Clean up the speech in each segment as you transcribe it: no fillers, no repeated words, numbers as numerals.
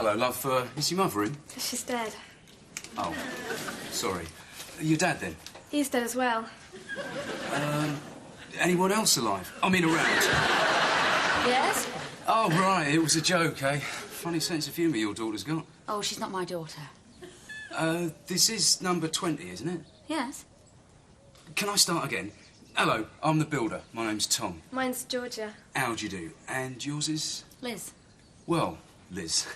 Hello, love. Is your mother in? She's dead. Oh, sorry. Your dad, then? He's dead as well. Anyone else alive? I mean, around. Yes? Oh, right. It was a joke, eh? Funny sense of humour your daughter's got. Oh, she's not my daughter. This is number 20, isn't it? Yes. Can I start again? Hello, I'm the builder. My name's Tom. Mine's Georgia. How do you do? And yours is? Liz. Well, Liz,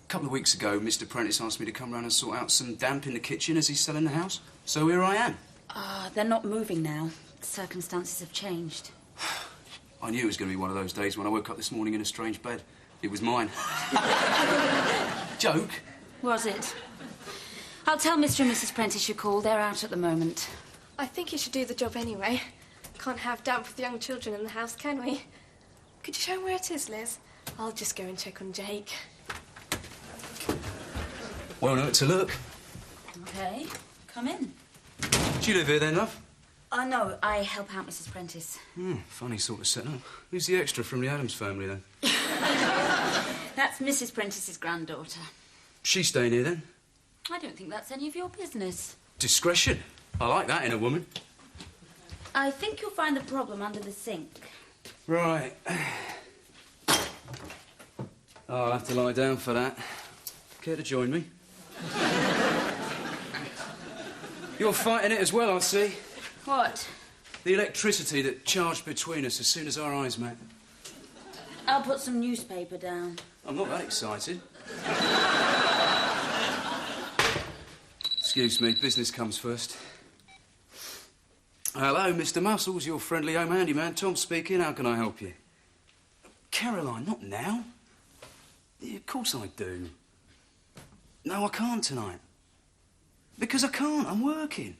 a couple of weeks ago, Mr. Prentice asked me to come round and sort out some damp in the kitchen as he's selling the house. So here I am. They're not moving now. Circumstances have changed. I knew it was going to be one of those days when I woke up this morning in a strange bed. It was mine. Joke? Was it? I'll tell Mr. and Mrs. Prentice you called. They're out at the moment. I think you should do the job anyway. Can't have damp with young children in the house, can we? Could you show him where it is, Liz? I'll just go and check on Jake. Well, no, to look. OK. Come in. Do you live here then, love? No, I help out Mrs. Prentice. Funny sort of setup. Who's the extra from the Addams family, then? That's Mrs. Prentice's granddaughter. She's staying here, then? I don't think that's any of your business. Discretion. I like that in a woman. I think you'll find the problem under the sink. Right. I'll have to lie down for that. Care to join me? You're fighting it as well, I see. What? The electricity that charged between us as soon as our eyes met. I'll put some newspaper down. I'm not that excited. Excuse me, business comes first. Hello, Mr. Muscles, your friendly home handyman. Tom speaking. How can I help you? Caroline, not now. Yeah, of course I do. No, I can't tonight. Because I can't. I'm working.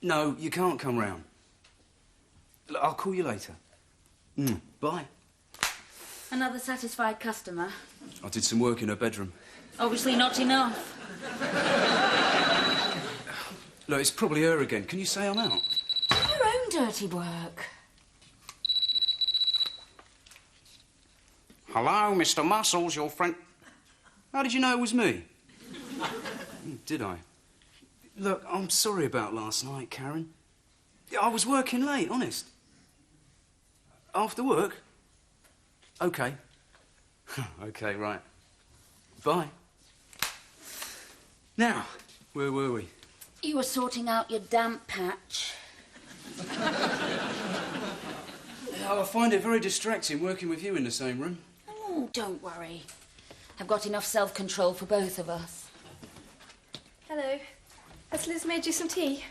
No, you can't come round. Look, I'll call you later. Bye. Another satisfied customer. I did some work in her bedroom. Obviously not enough. Look, it's probably her again. Can you say I'm out? Do your own dirty work. Hello, Mr. Muscles, your friend... How did you know it was me? Did I? Look, I'm sorry about last night, Karen. I was working late, honest. After work? OK. OK, right. Bye. Now, where were we? You were sorting out your damp patch. Oh, I find it very distracting working with you in the same room. Oh, don't worry. I've got enough self-control for both of us. Hello. Has Liz made you some tea?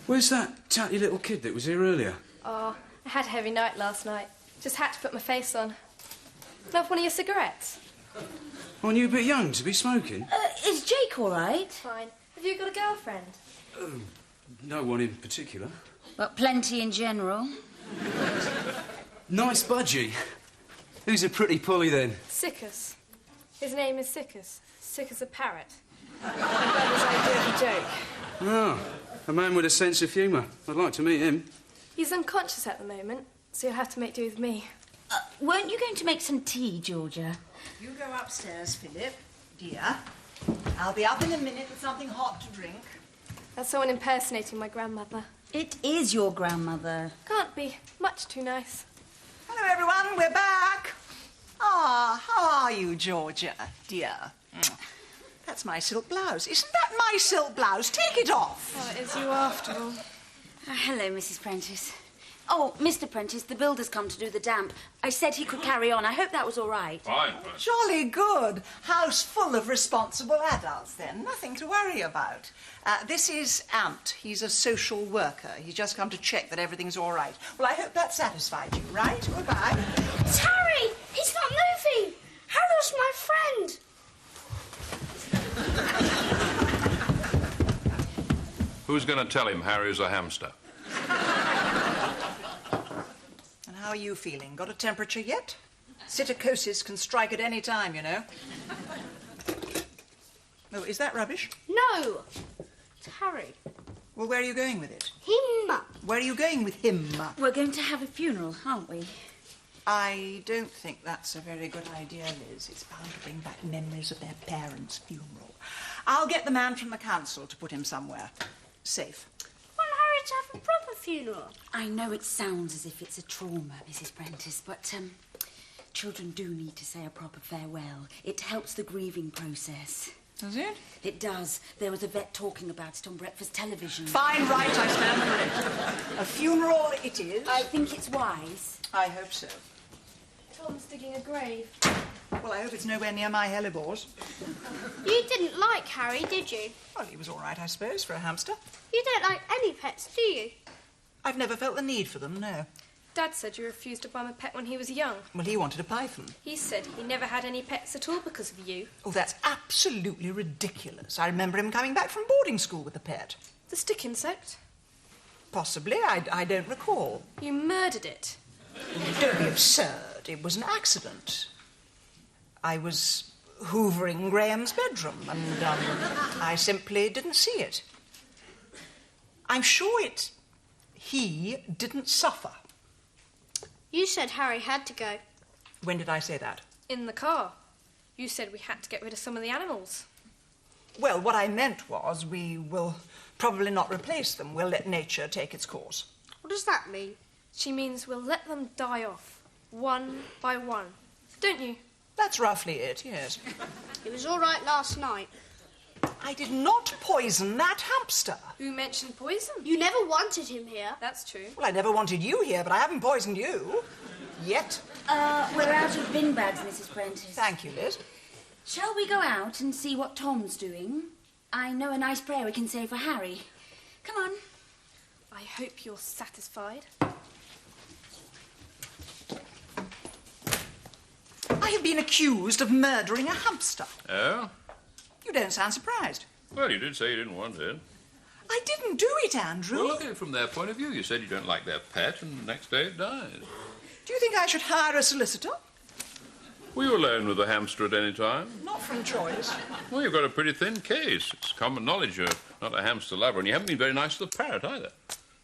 Where's that tatty little kid that was here earlier? Oh, I had a heavy night last night. Just had to put my face on. Love one of your cigarettes? Aren't you a bit young to be smoking? Is Jake all right? Fine. Have you got a girlfriend? No one in particular. But plenty in general. Nice budgie. Who's a pretty pully, then? Sickus. His name is Sickus. Sick as a parrot. My brother's idea of a joke. Oh, a man with a sense of humour. I'd like to meet him. He's unconscious at the moment, so you'll have to make do with me. Weren't you going to make some tea, Georgia? You go upstairs, Philip, dear. I'll be up in a minute with something hot to drink. That's someone impersonating my grandmother. It is your grandmother. Can't be. Much too nice. Hello, everyone. We're back. Ah, how are you, Georgia, dear? That's my silk blouse. Isn't that my silk blouse? Take it off. Oh, it is you after all. Hello, Mrs. Prentice. Oh, Mr. Prentice, the builder's come to do the damp. I said he could carry on. I hope that was all right. Fine. Jolly good. House full of responsible adults, then. Nothing to worry about. This is Ant. He's a social worker. He's just come to check that everything's all right. Well, I hope that satisfied you, right? Goodbye. It's Harry! He's not moving! Harry's my friend! Who's going to tell him Harry's a hamster? And how are you feeling? Got a temperature yet? Psittacosis can strike at any time, you know. Oh, is that rubbish? No! It's Harry. Well, where are you going with it? Him! Where are you going with him? We're going to have a funeral, aren't we? I don't think that's a very good idea, Liz. It's bound to bring back memories of their parents' funeral. I'll get the man from the council to put him somewhere safe. Want Harry to have a proper funeral? I know it sounds as if it's a trauma, Mrs. Prentice, but children do need to say a proper farewell. It helps the grieving process. Does it? It does. There was a vet talking about it on breakfast television. Fine, right, I stand for it. A funeral it is. I think it's wise. I hope so. Tom's digging a grave. Well, I hope it's nowhere near my hellebores. You didn't like Harry, did you? Well, he was all right, I suppose, for a hamster. You don't like any pets, do you? I've never felt the need for them, no. Dad said you refused to buy him a pet when he was young. Well, he wanted a python. He said he never had any pets at all because of you. Oh, that's absolutely ridiculous. I remember him coming back from boarding school with a pet. The stick insect? Possibly. I don't recall. You murdered it. Don't be absurd. It was an accident. I was hoovering Graham's bedroom and I simply didn't see it. I'm sure he didn't suffer. You said Harry had to go. When did I say that? In the car. You said we had to get rid of some of the animals. Well, what I meant was we will probably not replace them. We'll let nature take its course. What does that mean? She means we'll let them die off, one by one. Don't you? That's roughly it, yes. He was all right last night. I did not poison that hamster. Who mentioned poison? You never wanted him here. That's true. Well, I never wanted you here, but I haven't poisoned you. Yet. We're out of bin bags, Mrs. Prentice. Thank you, Liz. Shall we go out and see what Tom's doing? I know a nice prayer we can say for Harry. Come on. I hope you're satisfied. I have been accused of murdering a hamster. Oh? You don't sound surprised. Well, you did say you didn't want it. I didn't do it, Andrew. Well, look at it from their point of view. You said you don't like their pet, and the next day it dies. Do you think I should hire a solicitor? Were you alone with the hamster at any time? Not from choice. Well, you've got a pretty thin case. It's common knowledge you're not a hamster lover, and you haven't been very nice to the parrot either.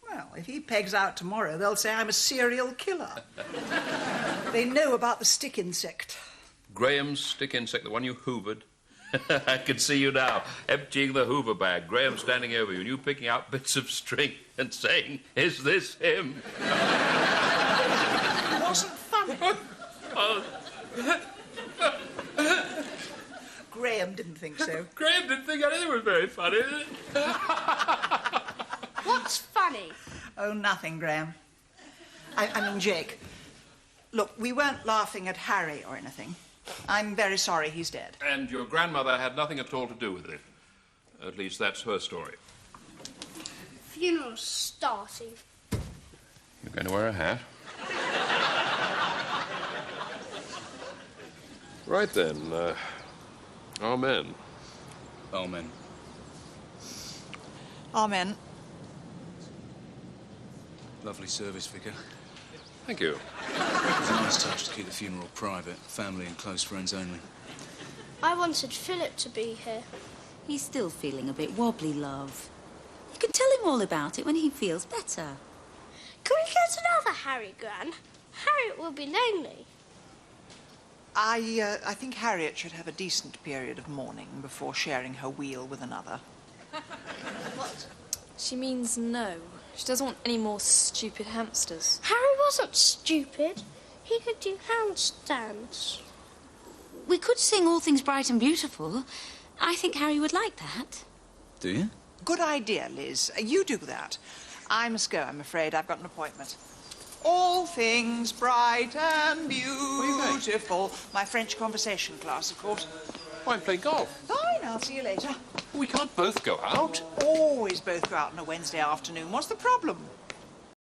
Well, if he pegs out tomorrow, they'll say I'm a serial killer. They know about the stick insect. Graham's stick insect, the one you hoovered. I can see you now, emptying the hoover bag, Graham standing over you, and you picking out bits of string and saying, "Is this him?" It wasn't funny. Graham didn't think so. Graham didn't think anything was very funny. What's funny? Oh, nothing, Graham. I mean, Jake. Look, we weren't laughing at Harry or anything. I'm very sorry he's dead. And your grandmother had nothing at all to do with it. At least that's her story. Funeral's starting. You're going to wear a hat? Right then, amen. Amen. Amen. Lovely service, Vicar. Thank you. It was a nice touch to keep the funeral private, family and close friends only. I wanted Philip to be here. He's still feeling a bit wobbly, love. You can tell him all about it when he feels better. Can we get another Harry, Gran? Harriet will be lonely. I think Harriet should have a decent period of mourning before sharing her wheel with another. What? She means no. She doesn't want any more stupid hamsters. Harry wasn't stupid. He could do handstands. We could sing All Things Bright and Beautiful. I think Harry would like that. Do you? Good idea, Liz. You do that. I must go, I'm afraid. I've got an appointment. All things bright and beautiful. My French conversation class, of course. Why play golf? Fine, I'll see you later. We can't both go out. Always both go out on a Wednesday afternoon. What's the problem?